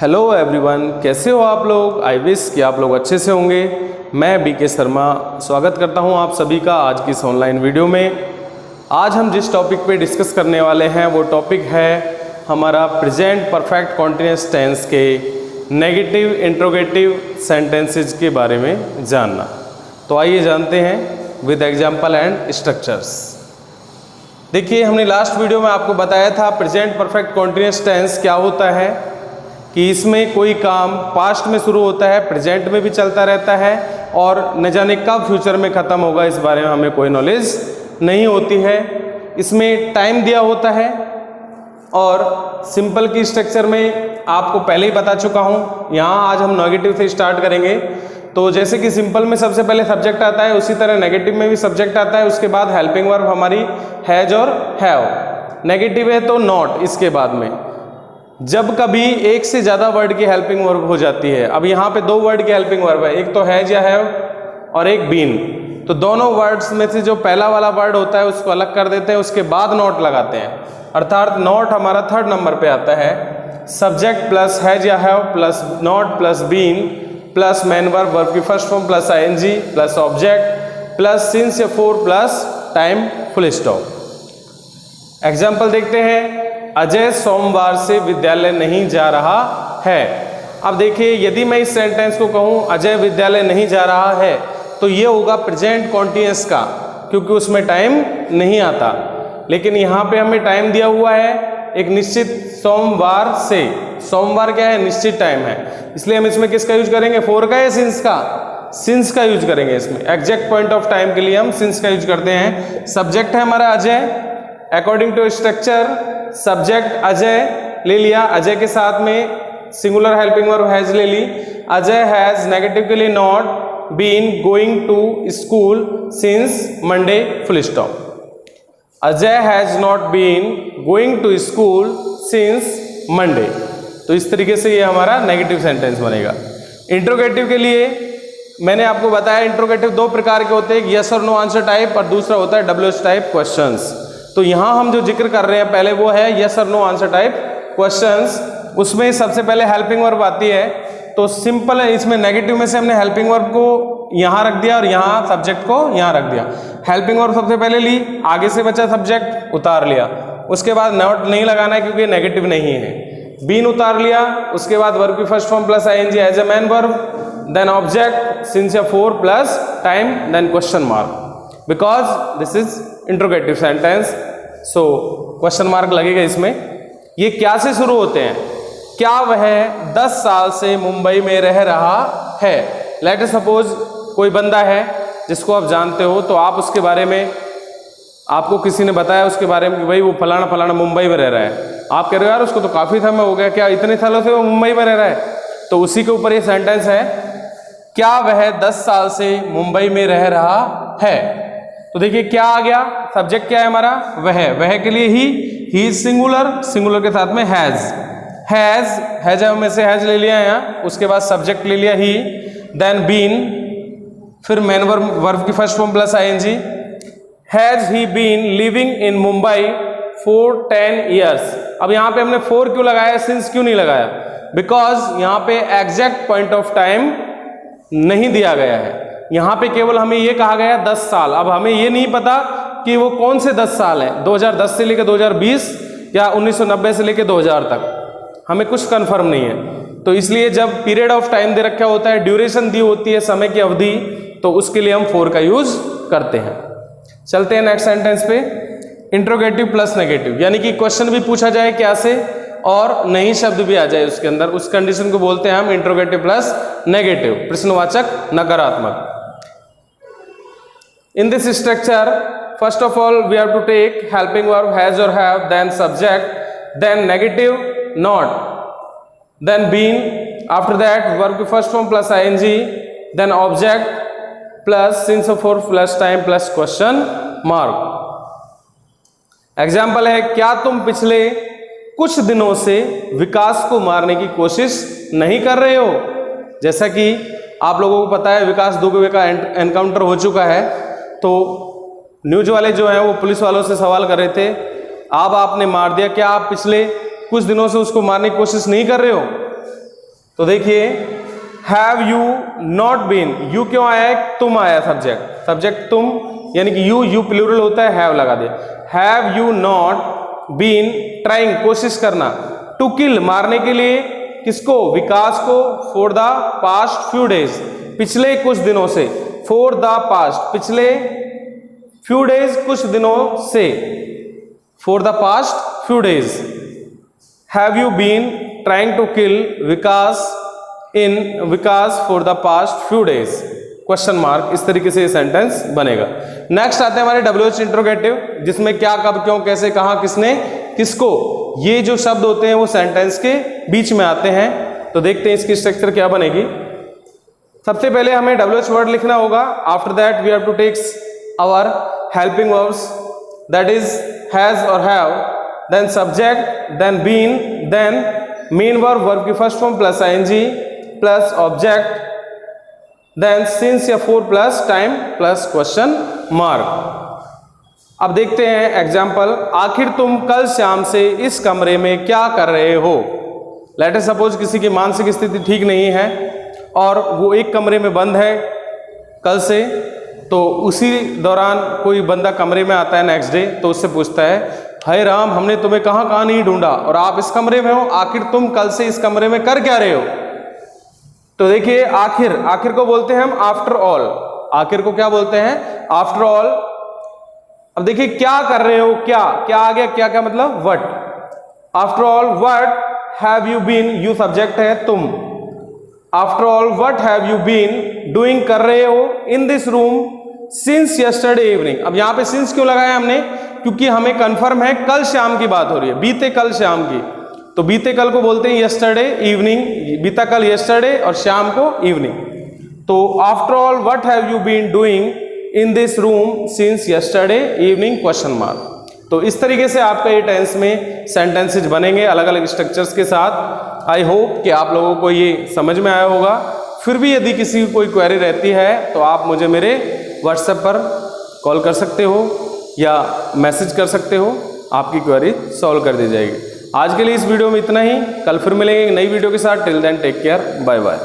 Hello everyone, कैसे हो आप लोग। आई विश कि आप लोग अच्छे से होंगे। मैं बीके शर्मा स्वागत करता हूं आप सभी का आज की इस ऑनलाइन वीडियो में। आज हम जिस टॉपिक पे डिस्कस करने वाले हैं वो टॉपिक है हमारा प्रेजेंट परफेक्ट कॉन्टिन्यूअस टेंस के नेगेटिव इंट्रोगेटिव सेंटेंसेस के बारे में जानना। तो आइए जानते हैं विद एग्जाम्पल एंड स्ट्रक्चर्स। देखिए, हमने लास्ट वीडियो में आपको बताया था प्रेजेंट परफेक्ट कॉन्टिन्यूअस टेंस क्या होता है कि इसमें कोई काम पास्ट में शुरू होता है, प्रेजेंट में भी चलता रहता है और न जाने कब फ्यूचर में ख़त्म होगा इस बारे में हमें कोई नॉलेज नहीं होती है। इसमें टाइम दिया होता है और सिंपल की स्ट्रक्चर में आपको पहले ही बता चुका हूँ। यहाँ आज हम नेगेटिव से स्टार्ट करेंगे। तो जैसे कि सिंपल में सबसे पहले सब्जेक्ट आता है, उसी तरह नेगेटिव में भी सब्जेक्ट आता है। उसके बाद हेल्पिंग वर्ब हमारी हैज और हैव। नेगेटिव है तो नॉट इसके बाद में। जब कभी एक से ज़्यादा वर्ड की हेल्पिंग वर्ब हो जाती है, अब यहाँ पे दो वर्ड की हेल्पिंग वर्ब है, एक तो हैज या हैव और एक बीन। तो दोनों वर्ड्स में से जो पहला वाला वर्ड होता है उसको अलग कर देते हैं, उसके बाद नॉट लगाते हैं। अर्थात नॉट हमारा थर्ड नंबर पे आता है। सब्जेक्ट प्लस हैज या have plus not plus been plus main verb, verb की first form plus ING plus object plus since या for plus time full stop. Example देखते हैं। अजय सोमवार से विद्यालय नहीं जा रहा है। अब देखिए, यदि मैं इस सेंटेंस को कहूँ अजय विद्यालय नहीं जा रहा है तो ये होगा प्रेजेंट कॉन्टिन्यूअस का, क्योंकि उसमें टाइम नहीं आता। लेकिन यहाँ पे हमें टाइम दिया हुआ है एक निश्चित सोमवार से। सोमवार क्या है, निश्चित टाइम है, इसलिए हम इसमें किसका यूज करेंगे, फोर का या सिंस का। सिंस का यूज करेंगे। इसमें एग्जैक्ट पॉइंट ऑफ टाइम के लिए हम सिंस का यूज करते हैं। सब्जेक्ट है हमारा Ajay. According to structure subject Ajay ले लिया, अजय के साथ में सिंगुलर हेल्पिंग वर्ब हैज ले ली। अजय हैज नेगेटिव के लिए not been going to school since Monday full stop. Ajay has not been going to school since Monday. तो इस तरीके से ये हमारा नेगेटिव सेंटेंस बनेगा। इंट्रोगेटिव के लिए मैंने आपको बताया इंट्रोगेटिव दो प्रकार के होते हैं, यस और नो आंसर टाइप, और दूसरा होता है WH टाइप क्वेश्चंस। तो यहाँ हम जो जिक्र कर रहे हैं पहले वो है यस और नो आंसर टाइप क्वेश्चंस। उसमें सबसे पहले हेल्पिंग वर्ब आती है। तो सिंपल है, इसमें नेगेटिव में से हमने हेल्पिंग वर्ब को यहाँ रख दिया और यहाँ सब्जेक्ट को यहाँ रख दिया। हेल्पिंग वर्ब सबसे पहले ली, आगे से बचा सब्जेक्ट उतार लिया। उसके बाद नॉट नहीं लगाना है क्योंकि नेगेटिव नहीं है। बीन उतार लिया, उसके बाद वर्ब की first form plus ING as a main verb, then object since या for plus time, then question mark, because this is interrogative sentence. So question mark लगेगा इसमें। ये क्या से शुरू होते हैं, क्या वह 10 साल से मुंबई में रह रहा है। लेट सपोज कोई बंदा है जिसको आप जानते हो, तो आप उसके बारे में, आपको किसी ने बताया उसके बारे में कि भाई वो फलाना फलाना मुंबई में रह रहा है। आप कह रहे हो यार उसको तो काफी समय हो गया, क्या इतने सालों से वो मुंबई में रह रहा है। तो उसी के ऊपर ये सेंटेंस है, क्या वह 10 साल से मुंबई में रह रहा है। तो देखिए क्या आ गया, सब्जेक्ट क्या है हमारा, वह के लिए ही सिंगुलर, सिंगुलर के साथ में हैज में से हैज ले लिया यहाँ, उसके बाद सब्जेक्ट ले लिया ही, देन बीन, फिर मेन वर्ब की first form plus ING. Has he been living in Mumbai for 10 years. अब यहाँ पे हमने फोर क्यों लगाया, सिंस क्यों नहीं लगाया, बिकॉज यहाँ पे एग्जैक्ट पॉइंट ऑफ टाइम नहीं दिया गया है। यहाँ पे केवल हमें ये कहा गया 10 साल। अब हमें ये नहीं पता कि वो कौन से 10 साल हैं, 2010 से लेकर 2020 या 1990 से लेकर 2000 तक, हमें कुछ कंफर्म नहीं है। तो इसलिए जब पीरियड ऑफ टाइम दे रखा होता है, ड्यूरेशन दी होती है, समय की अवधि, तो उसके लिए हम फोर का यूज करते हैं। चलते हैं नेक्स्ट सेंटेंस पे। इंट्रोगेटिव प्लस नेगेटिव, यानी कि क्वेश्चन भी पूछा जाए क्या से और नई शब्द भी आ जाए उसके अंदर, उस कंडीशन को बोलते हैं हम इंट्रोगेटिव प्लस नेगेटिव, प्रश्नवाचक नकारात्मक। In this structure, first of all, we have to take helping verb has or have, then subject, then negative not, then been. After that, verb की first form plus ing, then object plus since or for plus time plus question mark. Example है, क्या तुम पिछले कुछ दिनों से विकास को मारने की कोशिश नहीं कर रहे हो। जैसा कि आप लोगों को पता है विकास दुबे का एनकाउंटर हो चुका है, तो न्यूज वाले जो हैं वो पुलिस वालों से सवाल कर रहे थे, आपने मार दिया, क्या आप पिछले कुछ दिनों से उसको मारने की कोशिश नहीं कर रहे हो। तो देखिए have you not been, you क्यों आया है, तुम आया सब्जेक्ट, सब्जेक्ट तुम, यानी कि यू प्लूरल होता है, हैव लगा दिया। Have you not been trying, कोशिश करना, टू किल, मारने के लिए, किसको, विकास को, for the past few days, पिछले कुछ दिनों से, फॉर द पास्ट, पिछले, फ्यू डेज, कुछ दिनों से, for the past few days. Have you been trying to kill Vikas in Vikas for the past few days, question mark, इस तरीके से ये सेंटेंस बनेगा। नेक्स्ट आते हैं हमारे WH इंट्रोगेटिव, जिसमें क्या, कब, क्यों, कैसे, कहां, किसने, किसको, ये जो शब्द होते हैं वो सेंटेंस के बीच में आते हैं। तो देखते हैं इसकी स्ट्रक्चर क्या बनेगी। सबसे पहले हमें WH वर्ड लिखना होगा, after that we have to take our helping verbs, that is has और have, then subject, then been, then main verb, verb की first form plus ING plus object, then since या for plus time plus question mark. अब देखते हैं example. आखिर तुम कल शाम से इस कमरे में क्या कर रहे हो। लेट अस सपोज किसी की मानसिक स्थिति ठीक नहीं है और वो एक कमरे में बंद है कल से, तो उसी दौरान कोई बंदा कमरे में आता है नेक्स्ट डे, तो उससे पूछता है, हाय राम, हमने तुम्हें कहाँ कहाँ नहीं ढूंढा और आप इस कमरे में हो, आखिर तुम कल से इस कमरे में कर क्या रहे हो। तो देखिए आखिर, आखिर को बोलते हैं हम आफ्टर ऑल, आखिर को क्या बोलते हैं, आफ्टर ऑल। अब देखिए क्या कर रहे हो, क्या क्या आ गया, क्या क्या मतलब what, after all what have you been, you subject है, तुम, after all what have you been doing, कर रहे हो, in this room since yesterday evening. अब यहां पे सिंस क्यों लगाया हमने, क्योंकि हमें कंफर्म है कल शाम की बात हो रही है, बीते कल शाम की, तो बीते कल को बोलते हैं यस्टरडे इवनिंग, बीता कल यस्टरडे और शाम को इवनिंग। तो after all what have you been doing in this room since yesterday evening, question mark. तो इस तरीके से आपका ये टेंस में सेंटेंसेज बनेंगे अलग अलग स्ट्रक्चर्स के साथ। आई होप कि आप लोगों को ये समझ में आया होगा। फिर भी यदि किसी की कोई क्वेरी रहती है तो आप मुझे मेरे व्हाट्सएप पर कॉल कर सकते हो या मैसेज कर सकते हो, आपकी क्वेरी सॉल्व कर दी जाएगी। आज के लिए इस वीडियो में इतना ही, कल फिर मिलेंगे एक नई वीडियो के साथ। Till then take care, bye bye.